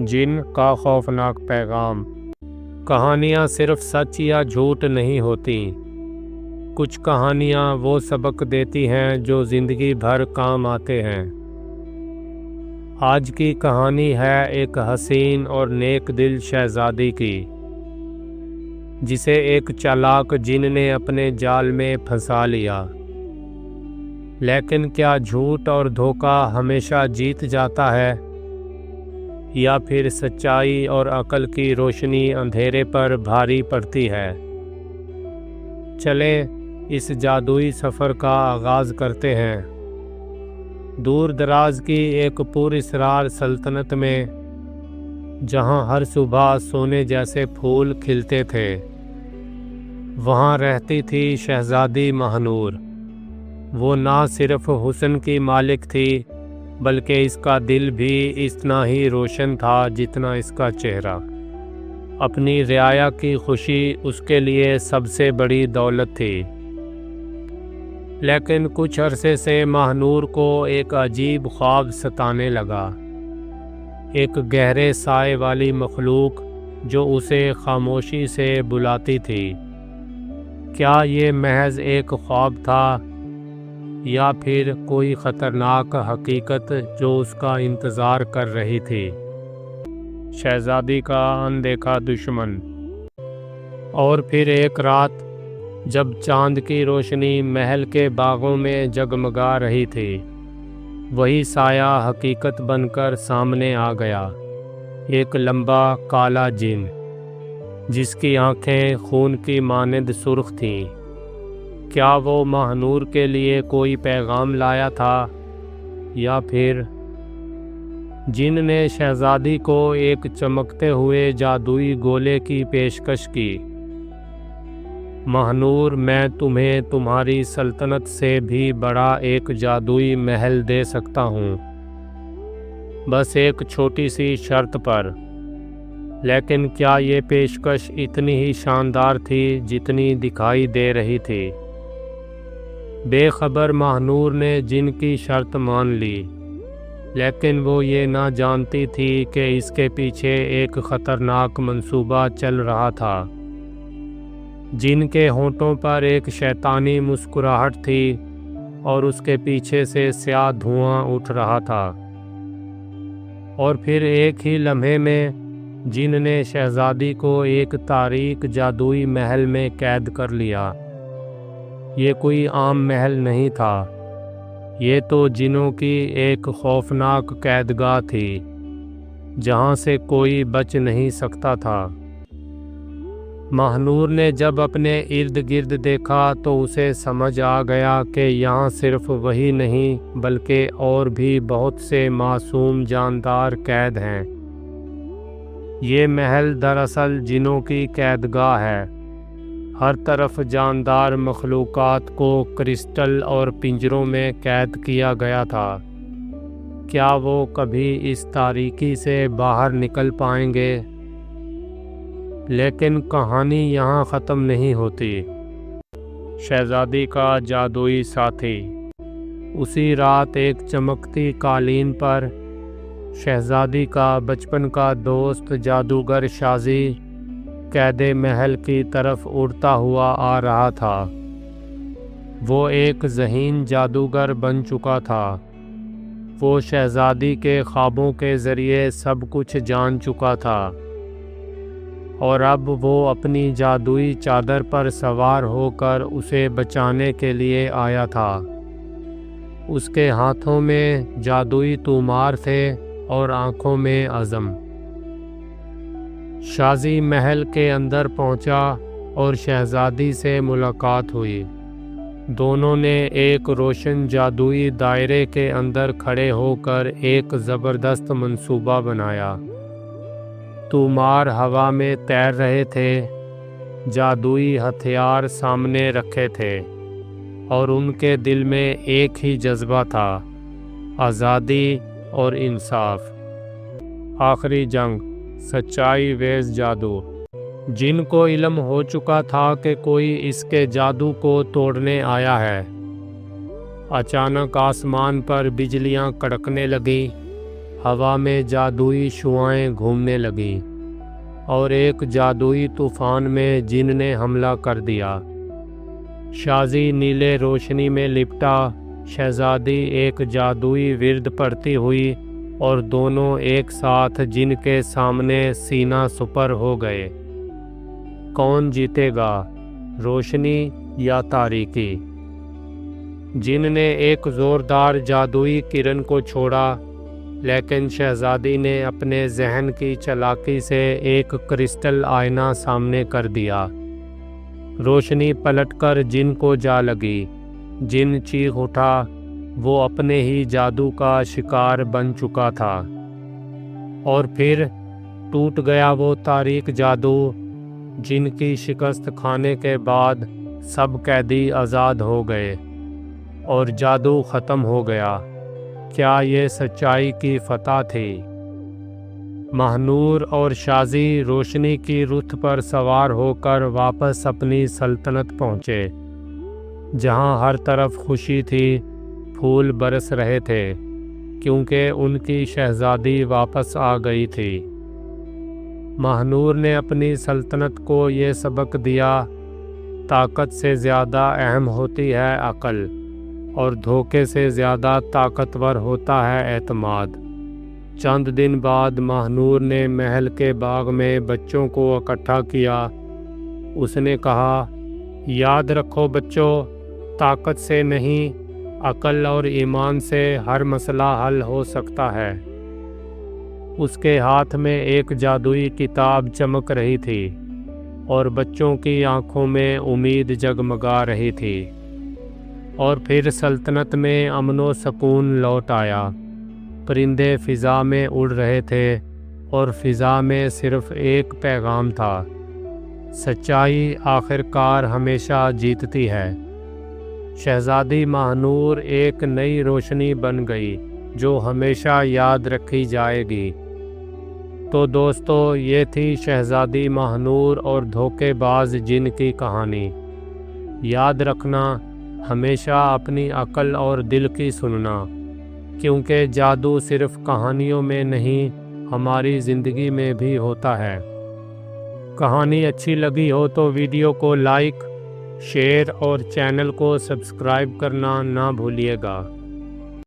جن کا خوفناک پیغام۔ کہانیاں صرف سچ یا جھوٹ نہیں ہوتی، کچھ کہانیاں وہ سبق دیتی ہیں جو زندگی بھر کام آتے ہیں۔ آج کی کہانی ہے ایک حسین اور نیک دل شہزادی کی، جسے ایک چالاک جن نے اپنے جال میں پھنسا لیا۔ لیکن کیا جھوٹ اور دھوکہ ہمیشہ جیت جاتا ہے، یا پھر سچائی اور عقل کی روشنی اندھیرے پر بھاری پڑتی ہے؟ چلیں اس جادوئی سفر کا آغاز کرتے ہیں۔ دور دراز کی ایک پراسرار سلطنت میں، جہاں ہر صبح سونے جیسے پھول کھلتے تھے، وہاں رہتی تھی شہزادی ماہنور۔ وہ نہ صرف حسن کی مالک تھی، بلکہ اس کا دل بھی اتنا ہی روشن تھا جتنا اس کا چہرہ۔ اپنی رعایا کی خوشی اس کے لیے سب سے بڑی دولت تھی۔ لیکن کچھ عرصے سے ماہنور کو ایک عجیب خواب ستانے لگا، ایک گہرے سائے والی مخلوق جو اسے خاموشی سے بلاتی تھی۔ کیا یہ محض ایک خواب تھا، یا پھر کوئی خطرناک حقیقت جو اس کا انتظار کر رہی تھی؟ شہزادی کا اندیکھا دشمن۔ اور پھر ایک رات، جب چاند کی روشنی محل کے باغوں میں جگمگا رہی تھی، وہی سایہ حقیقت بن کر سامنے آ گیا، ایک لمبا کالا جن، جس کی آنکھیں خون کی مانند سرخ تھیں۔ کیا وہ ماہنور کے لیے کوئی پیغام لایا تھا، یا پھر جن نے شہزادی کو ایک چمکتے ہوئے جادوئی گولے کی پیشکش کی؟ ماہنور، میں تمہیں تمہاری سلطنت سے بھی بڑا ایک جادوئی محل دے سکتا ہوں، بس ایک چھوٹی سی شرط پر۔ لیکن کیا یہ پیشکش اتنی ہی شاندار تھی جتنی دکھائی دے رہی تھی؟ بے خبر ماہنور نے جن کی شرط مان لی، لیکن وہ یہ نہ جانتی تھی کہ اس کے پیچھے ایک خطرناک منصوبہ چل رہا تھا۔ جن کے ہونٹوں پر ایک شیطانی مسکراہٹ تھی، اور اس کے پیچھے سے سیاہ دھواں اٹھ رہا تھا۔ اور پھر ایک ہی لمحے میں جن نے شہزادی کو ایک تاریک جادوئی محل میں قید کر لیا۔ یہ کوئی عام محل نہیں تھا، یہ تو جنوں کی ایک خوفناک قیدگاہ تھی، جہاں سے کوئی بچ نہیں سکتا تھا۔ ماہنور نے جب اپنے ارد گرد دیکھا تو اسے سمجھ آ گیا کہ یہاں صرف وہی نہیں، بلکہ اور بھی بہت سے معصوم جاندار قید ہیں۔ یہ محل دراصل جنوں کی قیدگاہ ہے۔ ہر طرف جاندار مخلوقات کو کرسٹل اور پنجروں میں قید کیا گیا تھا۔ کیا وہ کبھی اس تاریکی سے باہر نکل پائیں گے؟ لیکن کہانی یہاں ختم نہیں ہوتی۔ شہزادی کا جادوئی ساتھی۔ اسی رات ایک چمکتی قالین پر شہزادی کا بچپن کا دوست جادوگر شازی قید محل کی طرف اڑتا ہوا آ رہا تھا۔ وہ ایک ذہین جادوگر بن چکا تھا۔ وہ شہزادی کے خوابوں کے ذریعے سب کچھ جان چکا تھا، اور اب وہ اپنی جادوئی چادر پر سوار ہو کر اسے بچانے کے لیے آیا تھا۔ اس کے ہاتھوں میں جادوئی طومار تھے اور آنکھوں میں عزم۔ شازی محل کے اندر پہنچا اور شہزادی سے ملاقات ہوئی۔ دونوں نے ایک روشن جادوئی دائرے کے اندر کھڑے ہو کر ایک زبردست منصوبہ بنایا۔ طومار ہوا میں تیر رہے تھے، جادوئی ہتھیار سامنے رکھے تھے، اور ان کے دل میں ایک ہی جذبہ تھا: آزادی اور انصاف۔ آخری جنگ، سچائی ویز جادو۔ جن کو علم ہو چکا تھا کہ کوئی اس کے جادو کو توڑنے آیا ہے۔ اچانک آسمان پر بجلیاں کڑکنے لگیں، ہوا میں جادوئی شعاعیں گھومنے لگیں اور ایک جادوئی طوفان میں جن نے حملہ کر دیا۔ شازی نیلے روشنی میں لپٹا، شہزادی ایک جادوئی ورد پڑھتی ہوئی اور دونوں ایک ساتھ جن کے سامنے سینہ سپر ہو گئے۔ کون جیتے گا، روشنی یا تاریکی؟ جن نے ایک زوردار جادوئی کرن کو چھوڑا، لیکن شہزادی نے اپنے ذہن کی چالاکی سے ایک کرسٹل آئینہ سامنے کر دیا۔ روشنی پلٹ کر جن کو جا لگی۔ جن چیخ اٹھا، وہ اپنے ہی جادو کا شکار بن چکا تھا۔ اور پھر ٹوٹ گیا وہ تاریک جادو۔ جن کی شکست کھانے کے بعد سب قیدی آزاد ہو گئے اور جادو ختم ہو گیا۔ کیا یہ سچائی کی فتح تھی؟ ماہنور اور شازی روشنی کی رتھ پر سوار ہو کر واپس اپنی سلطنت پہنچے، جہاں ہر طرف خوشی تھی، پھول برس رہے تھے، کیونکہ ان کی شہزادی واپس آ گئی تھی۔ ماہنور نے اپنی سلطنت کو یہ سبق دیا، طاقت سے زیادہ اہم ہوتی ہے عقل، اور دھوکے سے زیادہ طاقتور ہوتا ہے اعتماد۔ چند دن بعد ماہنور نے محل کے باغ میں بچوں کو اکٹھا کیا۔ اس نے کہا، یاد رکھو بچوں، طاقت سے نہیں، عقل اور ایمان سے ہر مسئلہ حل ہو سکتا ہے۔ اس کے ہاتھ میں ایک جادوئی کتاب چمک رہی تھی اور بچوں کی آنکھوں میں امید جگمگا رہی تھی۔ اور پھر سلطنت میں امن و سکون لوٹ آیا۔ پرندے فضا میں اڑ رہے تھے اور فضا میں صرف ایک پیغام تھا، سچائی آخر کار ہمیشہ جیتتی ہے۔ شہزادی ماہنور ایک نئی روشنی بن گئی جو ہمیشہ یاد رکھی جائے گی۔ تو دوستو، یہ تھی شہزادی ماہنور اور دھوکے باز جن کی کہانی۔ یاد رکھنا، ہمیشہ اپنی عقل اور دل کی سننا، کیونکہ جادو صرف کہانیوں میں نہیں، ہماری زندگی میں بھی ہوتا ہے۔ کہانی اچھی لگی ہو تو ویڈیو کو لائک، شیئر اور چینل کو سبسکرائب کرنا نہ بھولیے گا۔